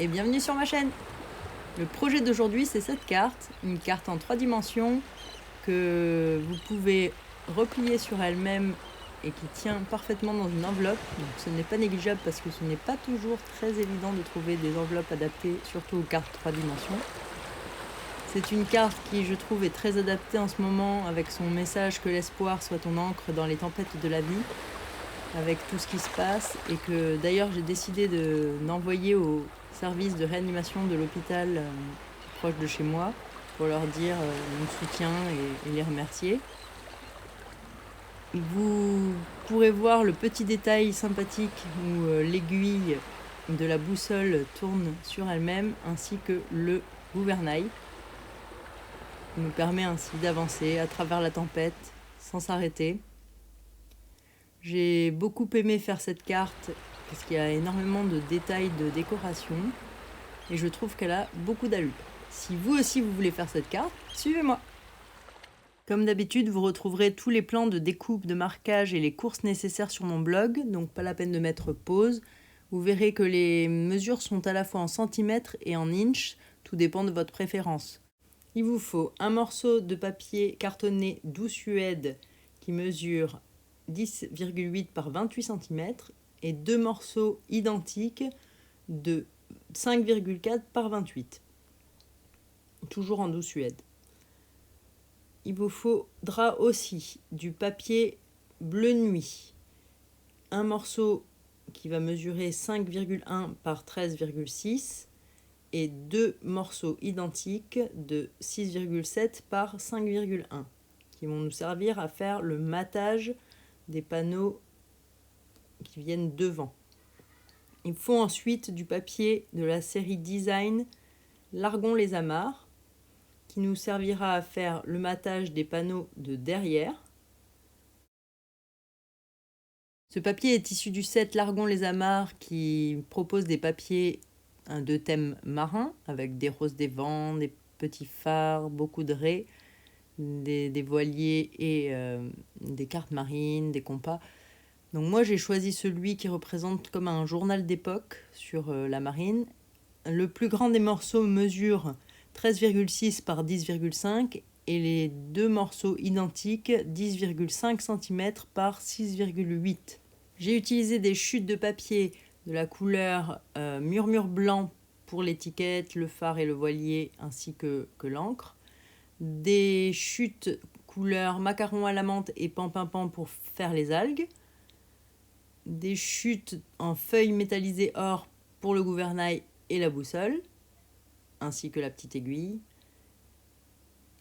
et bienvenue sur ma chaîne. Le projet d'aujourd'hui, c'est cette carte, une carte en 3 dimensions que vous pouvez replier sur elle-même et qui tient parfaitement dans une enveloppe. Donc ce n'est pas négligeable parce que ce n'est pas toujours très évident de trouver des enveloppes adaptées, surtout aux cartes 3 dimensions. C'est une carte qui, je trouve, est très adaptée en ce moment avec son message que l'espoir soit ton encre dans les tempêtes de la vie, avec tout ce qui se passe, et que d'ailleurs j'ai décidé d'envoyer au service de réanimation de l'hôpital proche de chez moi pour leur dire mon soutien et les remercier. Vous pourrez voir le petit détail sympathique où l'aiguille de la boussole tourne sur elle-même, ainsi que le gouvernail, qui nous permet ainsi d'avancer à travers la tempête sans s'arrêter. J'ai beaucoup aimé faire cette carte parce qu'il y a énormément de détails de décoration et je trouve qu'elle a beaucoup d'allure. Si vous aussi vous voulez faire cette carte, suivez-moi. Comme d'habitude, vous retrouverez tous les plans de découpe, de marquage et les courses nécessaires sur mon blog, donc pas la peine de mettre pause. Vous verrez que les mesures sont à la fois en centimètres et en inches, tout dépend de votre préférence. Il vous faut un morceau de papier cartonné doux suède qui mesure 10,8 par 28 cm et deux morceaux identiques de 5,4 par 28, toujours en doux suède. Il vous faudra aussi du papier bleu nuit, un morceau qui va mesurer 5,1 par 13,6 et deux morceaux identiques de 6,7 par 5,1 qui vont nous servir à faire le matage des panneaux qui viennent devant. Il faut ensuite du papier de la série Design Largon les amarres qui nous servira à faire le matage des panneaux de derrière. Ce papier est issu du set Largon les amarres qui propose des papiers de thème marin avec des roses des vents, des petits phares, beaucoup de raies, des voiliers et des cartes marines, des compas. Donc moi j'ai choisi celui qui représente comme un journal d'époque sur la marine. Le plus grand des morceaux mesure 13,6 par 10,5 et les deux morceaux identiques 10,5 cm par 6,8. J'ai utilisé des chutes de papier de la couleur murmure blanc pour l'étiquette, le phare et le voilier ainsi que l'encre. Des chutes couleur macaron à la menthe et pampinpan pour faire les algues. Des chutes en feuilles métallisées or pour le gouvernail et la boussole, ainsi que la petite aiguille.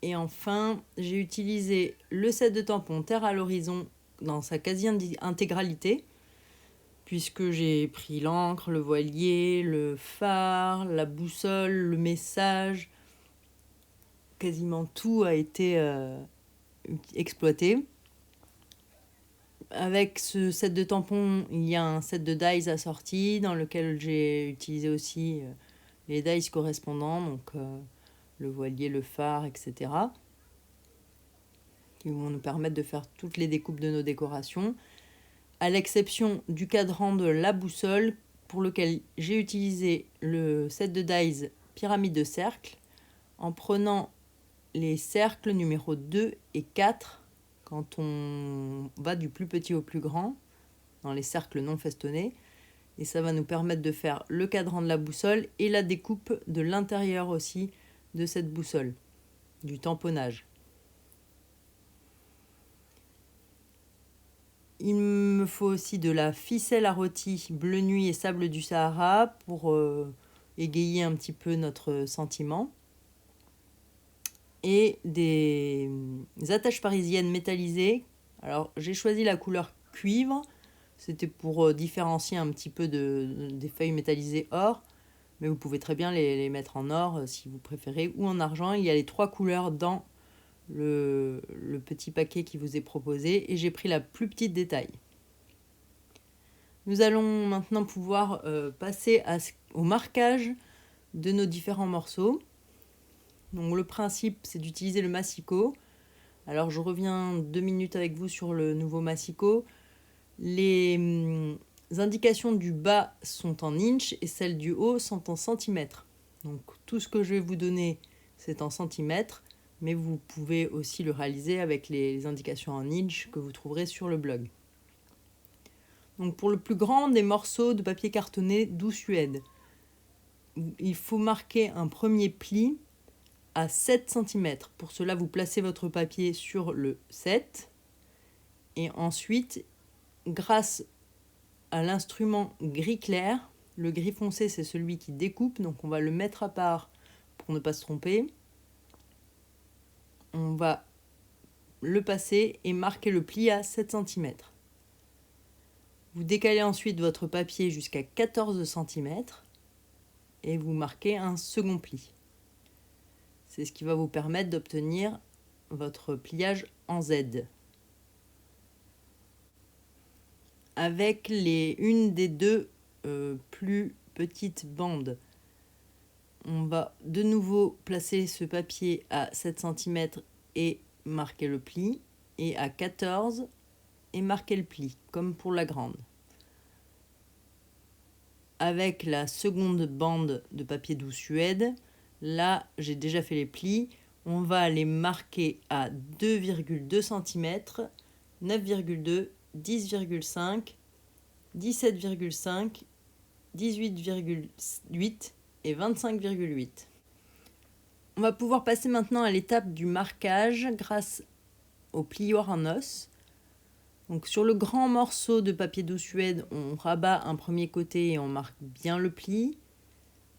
Et enfin, j'ai utilisé le set de tampons Terre à l'horizon dans sa quasi-intégralité, puisque j'ai pris l'encre, le voilier, le phare, la boussole, le message. Quasiment tout a été exploité. Avec ce set de tampons, il y a un set de dies assorti dans lequel j'ai utilisé aussi les dies correspondants, donc le voilier, le phare, etc. qui vont nous permettre de faire toutes les découpes de nos décorations, à l'exception du cadran de la boussole pour lequel j'ai utilisé le set de dies pyramide de cercle en prenant les cercles numéro 2 et 4 quand on va du plus petit au plus grand, dans les cercles non festonnés. Et ça va nous permettre de faire le cadran de la boussole et la découpe de l'intérieur aussi de cette boussole, du tamponnage. Il me faut aussi de la ficelle à rôti bleu nuit et sable du Sahara pour égayer un petit peu notre sentiment. Et des attaches parisiennes métallisées. Alors j'ai choisi la couleur cuivre, c'était pour différencier un petit peu des feuilles métallisées or, mais vous pouvez très bien les mettre en or si vous préférez, ou en argent. Il y a les 3 couleurs dans le petit paquet qui vous est proposé, et j'ai pris la plus petite des tailles. Nous allons maintenant pouvoir passer au marquage de nos différents morceaux. Donc le principe, c'est d'utiliser le massicot. Alors je reviens 2 minutes avec vous sur le nouveau massicot. Les indications du bas sont en inch et celles du haut sont en centimètres. Donc tout ce que je vais vous donner, c'est en centimètres, mais vous pouvez aussi le réaliser avec les indications en inch que vous trouverez sur le blog. Donc pour le plus grand des morceaux de papier cartonné doux Suède, il faut marquer un premier pli à 7 cm. Pour cela, vous placez votre papier sur le 7 et ensuite, grâce à l'instrument gris clair, le gris foncé c'est celui qui découpe, donc on va le mettre à part pour ne pas se tromper. On va le passer et marquer le pli à 7 cm. Vous décalez ensuite votre papier jusqu'à 14 cm et vous marquez un second pli. C'est ce qui va vous permettre d'obtenir votre pliage en Z. Avec une des deux plus petites bandes, on va de nouveau placer ce papier à 7 cm et marquer le pli, et à 14 et marquer le pli, comme pour la grande. Avec la seconde bande de papier doux Suède, là j'ai déjà fait les plis, on va les marquer à 2,2 cm, 9,2, 10,5, 17,5, 18,8 et 25,8. On va pouvoir passer maintenant à l'étape du marquage grâce au plioir en os. Donc sur le grand morceau de papier doux Suède, on rabat un premier côté et on marque bien le pli.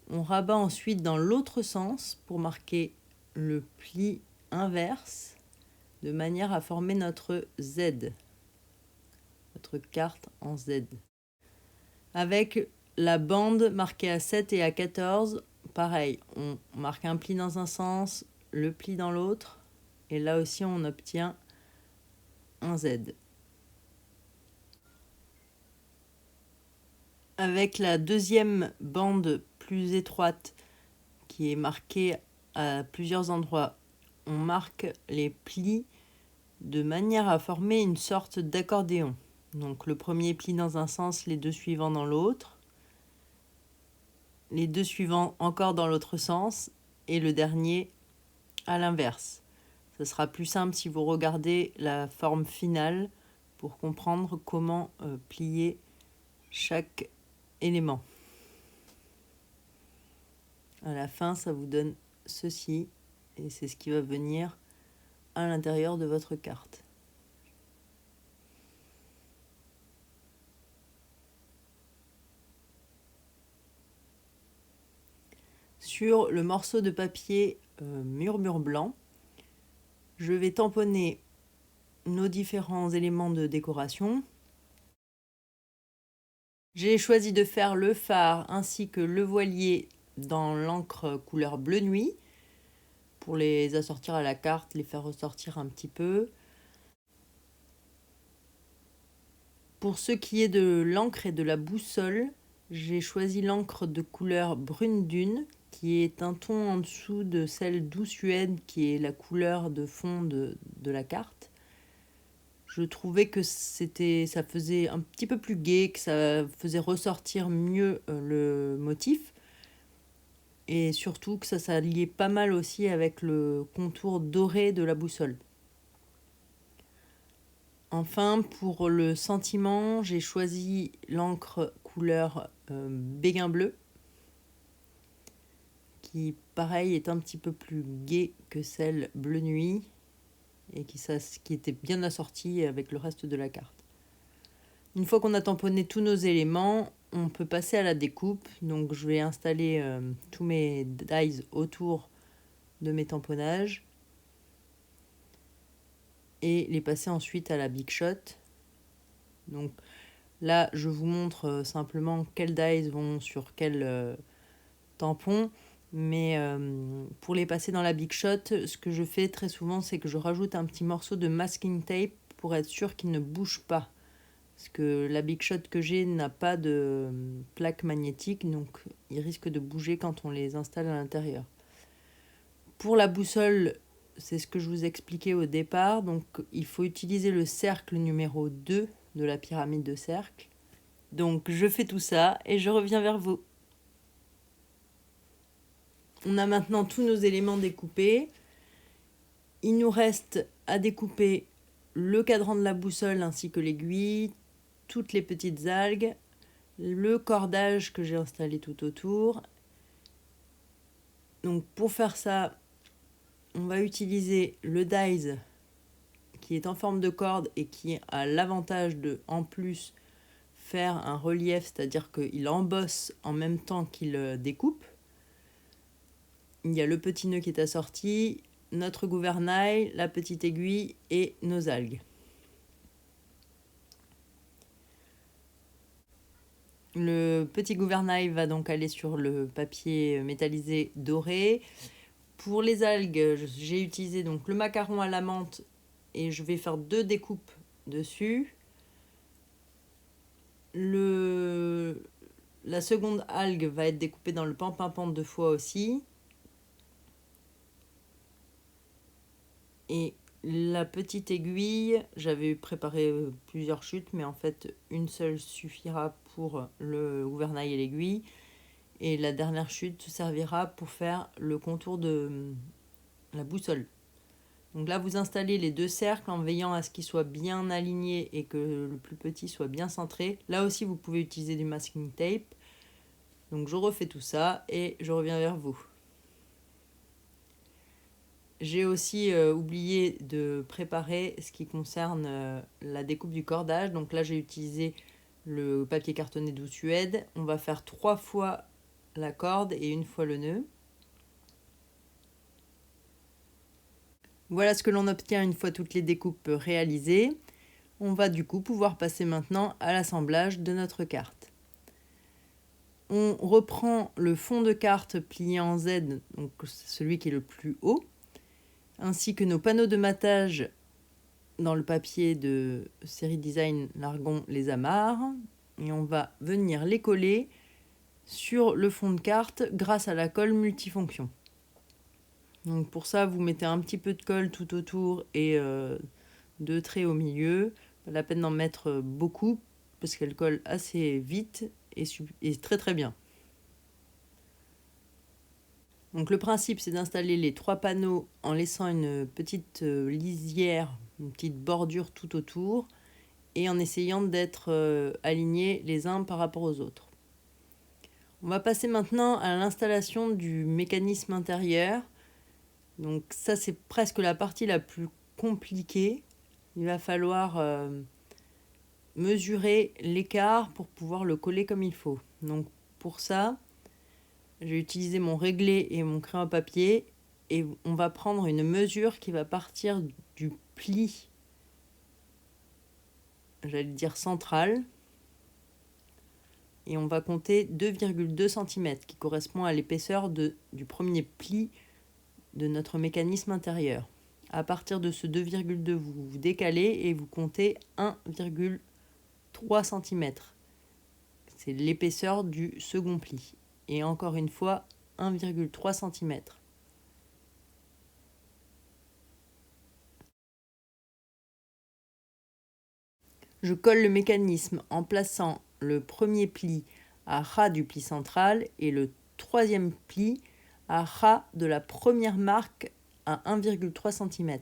On rabat ensuite dans l'autre sens pour marquer le pli inverse de manière à former notre Z, notre carte en Z. Avec la bande marquée à 7 et à 14, pareil, on marque un pli dans un sens, le pli dans l'autre, et là aussi on obtient un Z. Avec la deuxième bande plus étroite qui est marquée à plusieurs endroits, on marque les plis de manière à former une sorte d'accordéon. Donc le premier pli dans un sens, les deux suivants dans l'autre, les deux suivants encore dans l'autre sens et le dernier à l'inverse. Ce sera plus simple si vous regardez la forme finale pour comprendre comment plier chaque élément. À la fin, ça vous donne ceci et c'est ce qui va venir à l'intérieur de votre carte. Sur le morceau de papier murmure blanc, je vais tamponner nos différents éléments de décoration. J'ai choisi de faire le phare ainsi que le voilier dans l'encre couleur bleu nuit pour les assortir à la carte, les faire ressortir un petit peu. Pour ce qui est de l'encre et de la boussole, j'ai choisi l'encre de couleur brune dune qui est un ton en dessous de celle doux Suède qui est la couleur de fond de la carte. Je trouvais que ça faisait un petit peu plus gai, que ça faisait ressortir mieux le motif. Et surtout que ça s'alliait pas mal aussi avec le contour doré de la boussole. Enfin, pour le sentiment, j'ai choisi l'encre couleur béguin bleu, qui pareil est un petit peu plus gai que celle bleu nuit, et qui était bien assorti avec le reste de la carte. Une fois qu'on a tamponné tous nos éléments, on peut passer à la découpe. Donc je vais installer tous mes dies autour de mes tamponnages et les passer ensuite à la Big Shot. Donc là, je vous montre simplement quels dies vont sur quel tampon. Mais pour les passer dans la Big Shot, ce que je fais très souvent, c'est que je rajoute un petit morceau de masking tape pour être sûr qu'il ne bouge pas. Parce que la Big Shot que j'ai n'a pas de plaque magnétique, donc il risque de bouger quand on les installe à l'intérieur. Pour la boussole, c'est ce que je vous expliquais au départ. Donc il faut utiliser le cercle numéro 2 de la pyramide de cercle. Donc je fais tout ça et je reviens vers vous. On a maintenant tous nos éléments découpés. Il nous reste à découper le cadran de la boussole ainsi que l'aiguille, toutes les petites algues, le cordage que j'ai installé tout autour. Donc pour faire ça, on va utiliser le dies qui est en forme de corde et qui a l'avantage de, en plus, faire un relief, c'est-à-dire qu'il embosse en même temps qu'il découpe. Il y a le petit nœud qui est assorti, notre gouvernail, la petite aiguille et nos algues. Le petit gouvernail va donc aller sur le papier métallisé doré. Pour les algues, j'ai utilisé donc le macaron à la menthe et je vais faire 2 découpes dessus. La seconde algue va être découpée dans le pan-pimpant 2 fois aussi. Et la petite aiguille, j'avais préparé plusieurs chutes, mais en fait une seule suffira pour le gouvernail et l'aiguille. Et la dernière chute servira pour faire le contour de la boussole. Donc là, vous installez les 2 cercles en veillant à ce qu'ils soient bien alignés et que le plus petit soit bien centré. Là aussi, vous pouvez utiliser du masking tape. Donc je refais tout ça et je reviens vers vous. J'ai aussi oublié de préparer ce qui concerne la découpe du cordage. Donc là, j'ai utilisé le papier cartonné Doux Suède. On va faire 3 fois la corde et 1 fois le nœud. Voilà ce que l'on obtient une fois toutes les découpes réalisées. On va du coup pouvoir passer maintenant à l'assemblage de notre carte. On reprend le fond de carte plié en Z, donc celui qui est le plus haut, ainsi que nos panneaux de matage dans le papier de série design Largon les amarres. Et on va venir les coller sur le fond de carte grâce à la colle multifonction. Donc pour ça, vous mettez un petit peu de colle tout autour et 2 traits au milieu. Pas la peine d'en mettre beaucoup parce qu'elle colle assez vite et très très bien. Donc le principe, c'est d'installer les 3 panneaux en laissant une petite lisière, une petite bordure tout autour et en essayant d'être alignés les uns par rapport aux autres. On va passer maintenant à l'installation du mécanisme intérieur. Donc ça, c'est presque la partie la plus compliquée. Il va falloir mesurer l'écart pour pouvoir le coller comme il faut. Donc pour ça, j'ai utilisé mon réglé et mon crayon à papier et on va prendre une mesure qui va partir du pli, j'allais dire central, et on va compter 2,2 cm qui correspond à l'épaisseur du premier pli de notre mécanisme intérieur. À partir de ce 2,2, vous décalez et vous comptez 1,3 cm. C'est l'épaisseur du second pli. Et encore une fois, 1,3 cm. Je colle le mécanisme en plaçant le premier pli à ras du pli central et le troisième pli à ras de la première marque à 1,3 cm.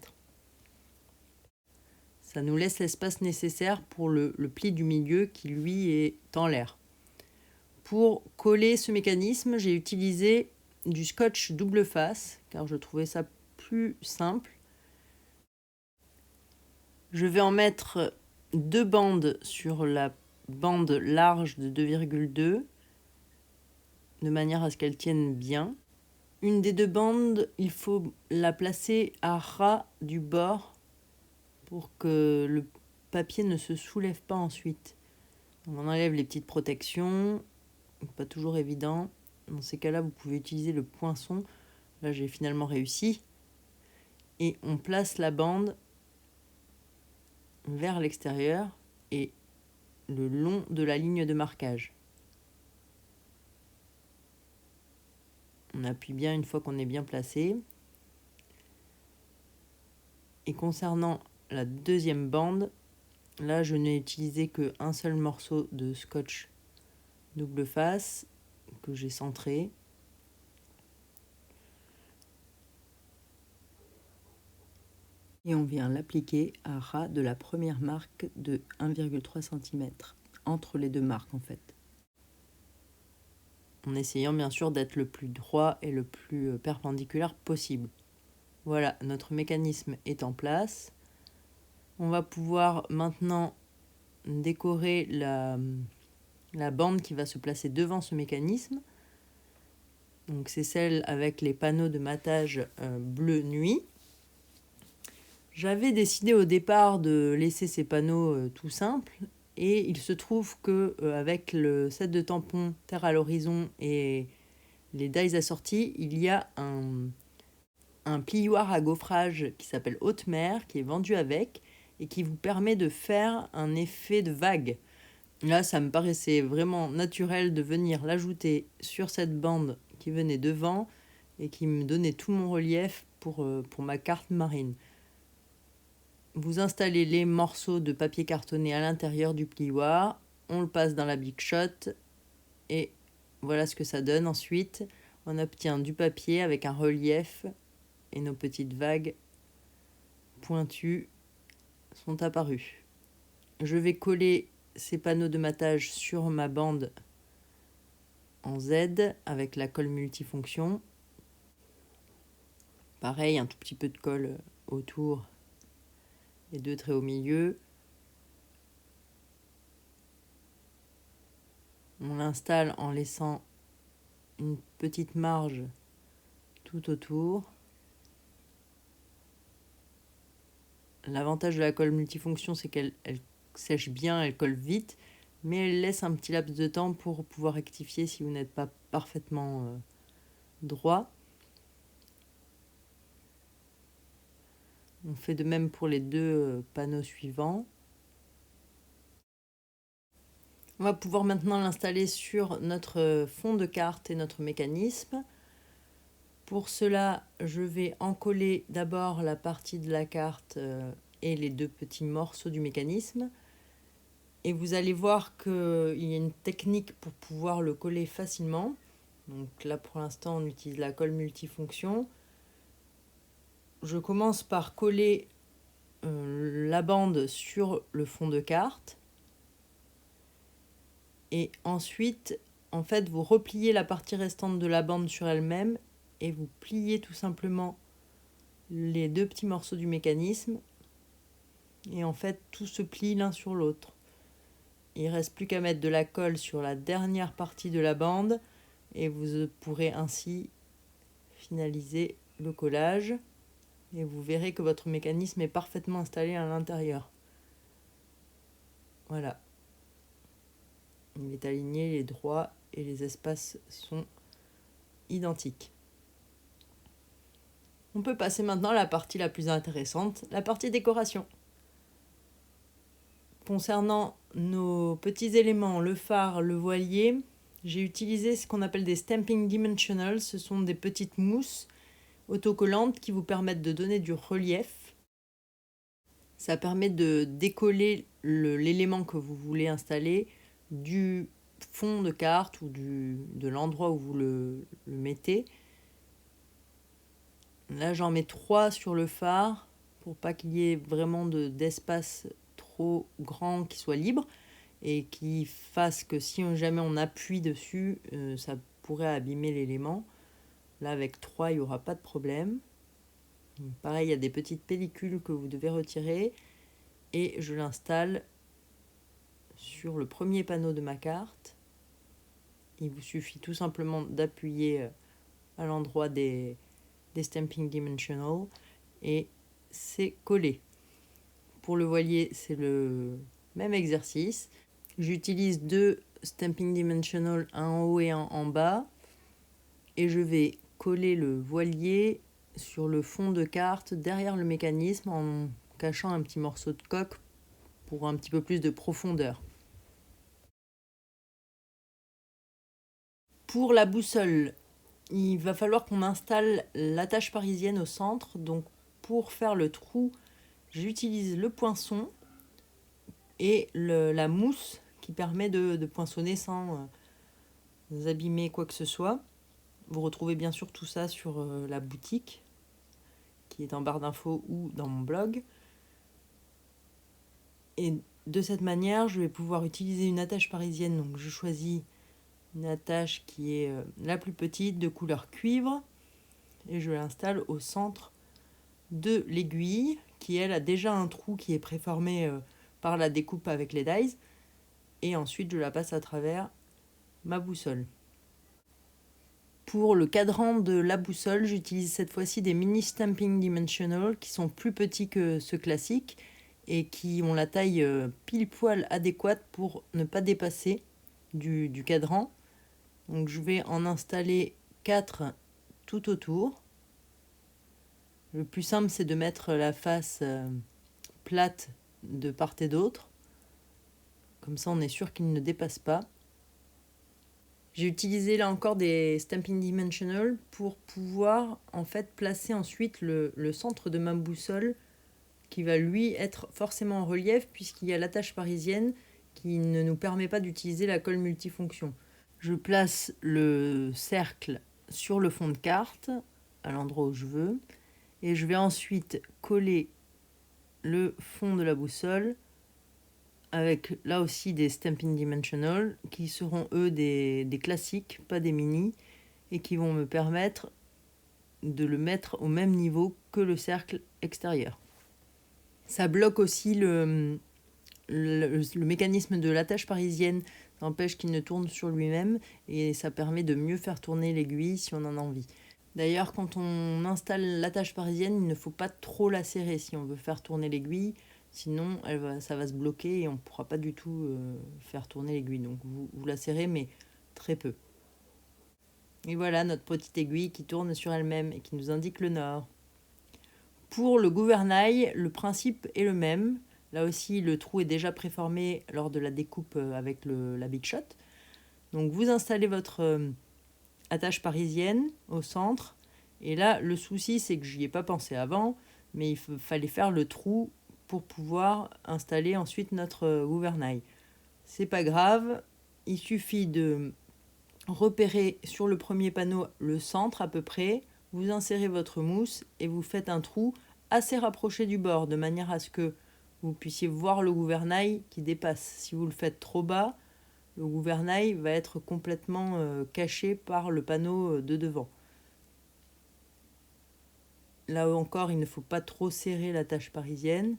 Ça nous laisse l'espace nécessaire pour le pli du milieu qui lui est en l'air. Pour coller ce mécanisme, j'ai utilisé du scotch double face car je trouvais ça plus simple. Je vais en mettre 2 bandes sur la bande large de 2,2 de manière à ce qu'elles tiennent bien. Une des 2 bandes, il faut la placer à ras du bord pour que le papier ne se soulève pas ensuite. On enlève les petites protections, pas toujours évident. Dans ces cas-là, vous pouvez utiliser le poinçon. Là, j'ai finalement réussi. Et on place la bande vers l'extérieur et le long de la ligne de marquage. On appuie bien une fois qu'on est bien placé. Et concernant la deuxième bande, Là, je n'ai utilisé qu'un seul morceau de scotch double face que j'ai centré. Et on vient l'appliquer à ras de la première marque de 1,3 cm, entre les deux marques en fait. En essayant bien sûr d'être le plus droit et le plus perpendiculaire possible. Voilà, notre mécanisme est en place. On va pouvoir maintenant décorer la bande qui va se placer devant ce mécanisme. Donc c'est celle avec les panneaux de matage bleu nuit. J'avais décidé au départ de laisser ces panneaux tout simples et il se trouve que avec le set de tampons terre à l'horizon et les dies assortis, il y a un plioir à gaufrage qui s'appelle Haute Mer qui est vendu avec et qui vous permet de faire un effet de vague. Là, ça me paraissait vraiment naturel de venir l'ajouter sur cette bande qui venait devant et qui me donnait tout mon relief pour ma carte marine. Vous installez les morceaux de papier cartonné à l'intérieur du plioir, on le passe dans la Big Shot et voilà ce que ça donne. Ensuite, on obtient du papier avec un relief et nos petites vagues pointues sont apparues. Je vais coller ces panneaux de matage sur ma bande en Z avec la colle multifonction. Pareil, un tout petit peu de colle autour et 2 traits au milieu. On l'installe en laissant une petite marge tout autour. L'avantage de la colle multifonction, c'est qu'elle sèche bien, elle colle vite, mais elle laisse un petit laps de temps pour pouvoir rectifier si vous n'êtes pas parfaitement droit. On fait de même pour les deux panneaux suivants. On va pouvoir maintenant l'installer sur notre fond de carte et notre mécanisme. Pour cela, je vais encoller d'abord la partie de la carte et les deux petits morceaux du mécanisme. Et vous allez voir qu'il y a une technique pour pouvoir le coller facilement. Donc là, pour l'instant, on utilise la colle multifonction. Je commence par coller la bande sur le fond de carte. Et ensuite, en fait, vous repliez la partie restante de la bande sur elle-même et vous pliez tout simplement les deux petits morceaux du mécanisme. Et en fait, tout se plie l'un sur l'autre. Il ne reste plus qu'à mettre de la colle sur la dernière partie de la bande et vous pourrez ainsi finaliser le collage. Et vous verrez que votre mécanisme est parfaitement installé à l'intérieur. Voilà. Il est aligné, il est droit et les espaces sont identiques. On peut passer maintenant à la partie la plus intéressante, la partie décoration. Concernant nos petits éléments, le phare, le voilier, j'ai utilisé ce qu'on appelle des stamping dimensionals. Ce sont des petites mousses autocollantes qui vous permettent de donner du relief. Ça permet de décoller l'élément que vous voulez installer du fond de carte ou de l'endroit où vous le mettez. Là, j'en mets 3 sur le phare pour pas qu'il y ait vraiment d'espace trop grand qui soit libre et qui fasse que si jamais on appuie dessus, ça pourrait abîmer l'élément. Là, avec 3, il n'y aura pas de problème. Pareil, il y a des petites pellicules que vous devez retirer et je l'installe sur le premier panneau de ma carte. Il vous suffit tout simplement d'appuyer à l'endroit des stamping dimensional et c'est collé. Pour le voilier, c'est le même exercice. J'utilise 2 stamping dimensional, un en haut et un en bas. Et je vais coller le voilier sur le fond de carte derrière le mécanisme en cachant un petit morceau de coque pour un petit peu plus de profondeur. Pour la boussole, il va falloir qu'on installe l'attache parisienne au centre. Donc pour faire le trou, j'utilise le poinçon et la mousse qui permet de poinçonner sans abîmer quoi que ce soit. Vous retrouvez bien sûr tout ça sur la boutique qui est en barre d'infos ou dans mon blog. Et de cette manière, je vais pouvoir utiliser une attache parisienne. Donc je choisis une attache qui est la plus petite, de couleur cuivre, et je l'installe au centre de l'aiguille qui, elle, a déjà un trou qui est préformé par la découpe avec les dies. Et ensuite, je la passe à travers ma boussole. Pour le cadran de la boussole, j'utilise cette fois-ci des mini Stamping Dimensional qui sont plus petits que ceux classiques et qui ont la taille pile poil adéquate pour ne pas dépasser du cadran. Donc je vais en installer 4 tout autour. Le plus simple, c'est de mettre la face plate de part et d'autre. Comme ça, on est sûr qu'il ne dépasse pas. J'ai utilisé là encore des Stamping Dimensional pour pouvoir en fait placer ensuite le centre de ma boussole qui va lui être forcément en relief puisqu'il y a l'attache parisienne qui ne nous permet pas d'utiliser la colle multifonction. Je place le cercle sur le fond de carte à l'endroit où je veux et je vais ensuite coller le fond de la boussole avec là aussi des Stamping Dimensional qui seront eux des classiques, pas des mini, et qui vont me permettre de le mettre au même niveau que le cercle extérieur. Ça bloque aussi le mécanisme de l'attache parisienne, ça empêche qu'il ne tourne sur lui-même et ça permet de mieux faire tourner l'aiguille si on en a envie. D'ailleurs, quand on installe l'attache parisienne, il ne faut pas trop la serrer si on veut faire tourner l'aiguille. Sinon, ça va se bloquer et on ne pourra pas du tout faire tourner l'aiguille. Donc vous la serrez, mais très peu. Et voilà notre petite aiguille qui tourne sur elle-même et qui nous indique le nord. Pour le gouvernail, le principe est le même. Là aussi, le trou est déjà préformé lors de la découpe avec la Big Shot. Donc vous installez votre attache parisienne au centre. Et là, le souci, c'est que je n'y ai pas pensé avant, mais il fallait faire le trou pour pouvoir installer ensuite notre gouvernail. C'est pas grave, il suffit de repérer sur le premier panneau le centre à peu près, vous insérez votre mousse et vous faites un trou assez rapproché du bord de manière à ce que vous puissiez voir le gouvernail qui dépasse. Si vous le faites trop bas, le gouvernail va être complètement caché par le panneau de devant. Là encore, il ne faut pas trop serrer l'attache parisienne.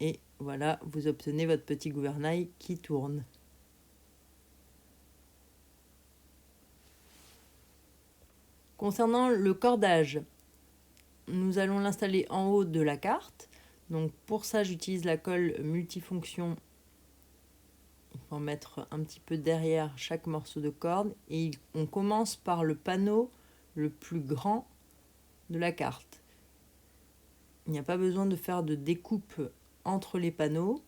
Et voilà, vous obtenez votre petit gouvernail qui tourne. Concernant le cordage, nous allons l'installer en haut de la carte. Donc pour ça, j'utilise la colle multifonction. Il faut en mettre un petit peu derrière chaque morceau de corde. Et on commence par le panneau le plus grand de la carte. Il n'y a pas besoin de faire de découpe entre les panneaux.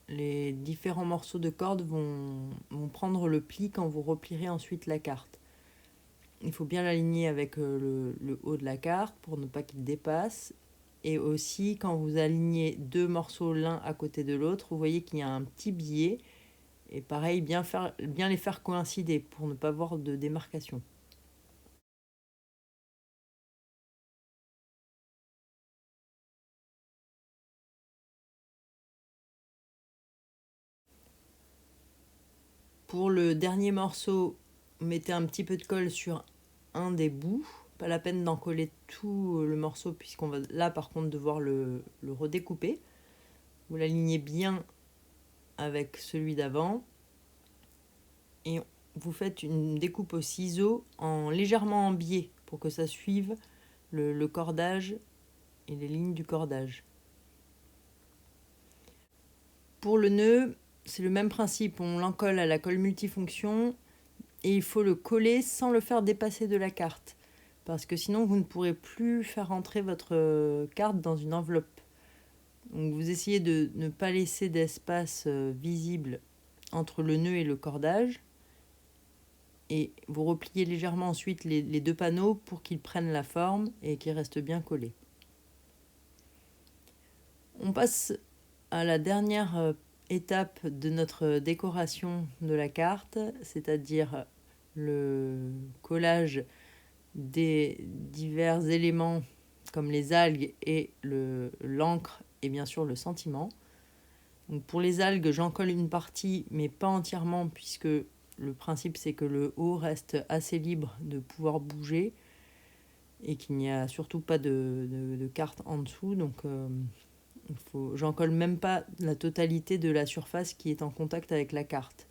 Les différents morceaux de corde vont prendre le pli quand vous replierez ensuite la carte. Il faut bien l'aligner avec le haut de la carte pour ne pas qu'il dépasse. Et aussi, quand vous alignez deux morceaux l'un à côté de l'autre, vous voyez qu'il y a un petit biais. Et pareil, bien les faire coïncider pour ne pas avoir de démarcation. Pour le dernier morceau, mettez un petit peu de colle sur un des bouts. Pas la peine d'en coller tout le morceau puisqu'on va là par contre devoir le redécouper. Vous l'alignez bien avec celui d'avant. Et vous faites une découpe au ciseau légèrement en biais pour que ça suive le cordage et les lignes du cordage. Pour le nœud, c'est le même principe, on l'encolle à la colle multifonction et il faut le coller sans le faire dépasser de la carte parce que sinon vous ne pourrez plus faire entrer votre carte dans une enveloppe. Donc vous essayez de ne pas laisser d'espace visible entre le nœud et le cordage et vous repliez légèrement ensuite les deux panneaux pour qu'ils prennent la forme et qu'ils restent bien collés. On passe à la dernière étape de notre décoration de la carte, c'est-à-dire le collage des divers éléments comme les algues et l'encre et bien sûr le sentiment. Donc pour les algues, j'en colle une partie, mais pas entièrement, puisque le principe c'est que le haut reste assez libre de pouvoir bouger et qu'il n'y a surtout pas de carte en dessous. Donc j'en colle même pas la totalité de la surface qui est en contact avec la carte.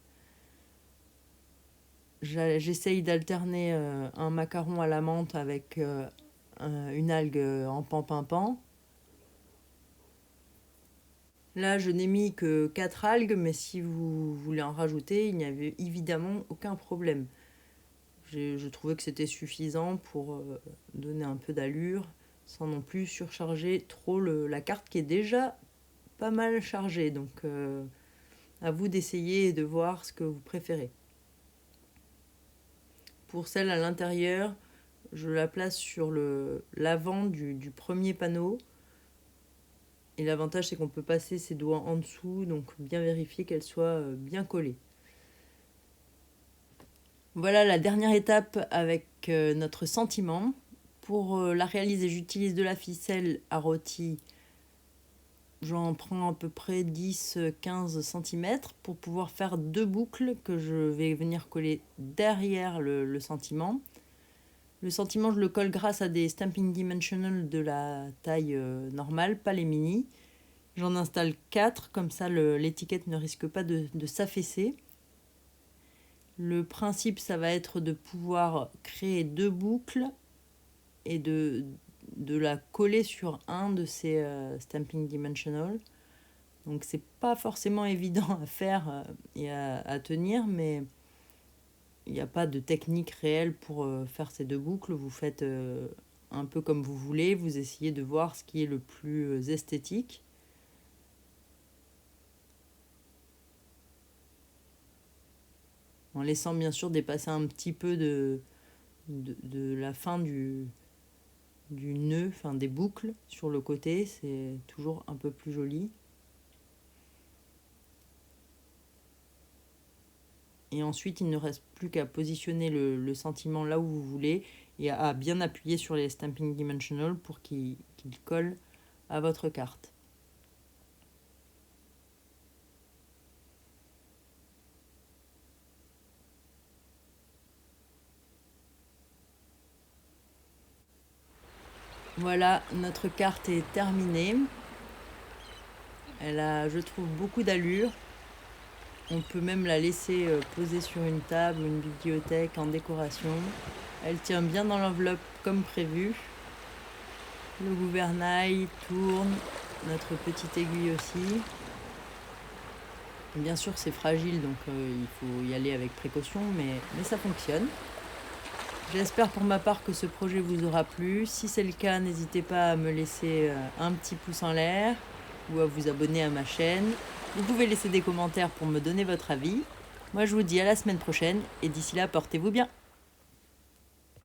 J'essaye d'alterner un macaron à la menthe avec une algue en pan-pan-pan. Là, je n'ai mis que 4 algues, mais si vous voulez en rajouter, il n'y avait évidemment aucun problème. Je trouvais que c'était suffisant pour donner un peu d'allure, sans non plus surcharger trop la carte qui est déjà pas mal chargée. Donc, à vous d'essayer et de voir ce que vous préférez. Pour celle à l'intérieur, je la place sur l'avant du premier panneau. Et l'avantage, c'est qu'on peut passer ses doigts en dessous, donc bien vérifier qu'elle soit bien collée. Voilà la dernière étape avec notre sentiment. Pour la réaliser, j'utilise de la ficelle à rôti. J'en prends à peu près 10-15 cm pour pouvoir faire 2 boucles que je vais venir coller derrière le sentiment. Le sentiment, je le colle grâce à des Stampin' Dimensional de la taille normale, pas les mini. J'en installe 4, comme ça l'étiquette ne risque pas de s'affaisser. Le principe, ça va être de pouvoir créer 2 boucles et de la coller sur un de ces Stampin' Dimensional. Donc c'est pas forcément évident à faire et à tenir, mais il n'y a pas de technique réelle pour faire ces 2 boucles. Vous faites un peu comme vous voulez, vous essayez de voir ce qui est le plus esthétique. En laissant bien sûr dépasser un petit peu de la fin du nœud, enfin des boucles sur le côté, c'est toujours un peu plus joli. Et ensuite, il ne reste plus qu'à positionner le sentiment là où vous voulez et à bien appuyer sur les Stampin' Dimensional pour qu'il colle à votre carte. Voilà, notre carte est terminée. Elle a, je trouve, beaucoup d'allure. On peut même la laisser poser sur une table ou une bibliothèque en décoration. Elle tient bien dans l'enveloppe comme prévu. Le gouvernail tourne, notre petite aiguille aussi. Bien sûr, c'est fragile, donc il faut y aller avec précaution, mais ça fonctionne. J'espère pour ma part que ce projet vous aura plu. Si c'est le cas, n'hésitez pas à me laisser un petit pouce en l'air ou à vous abonner à ma chaîne. Vous pouvez laisser des commentaires pour me donner votre avis. Moi, je vous dis à la semaine prochaine et d'ici là, portez-vous bien.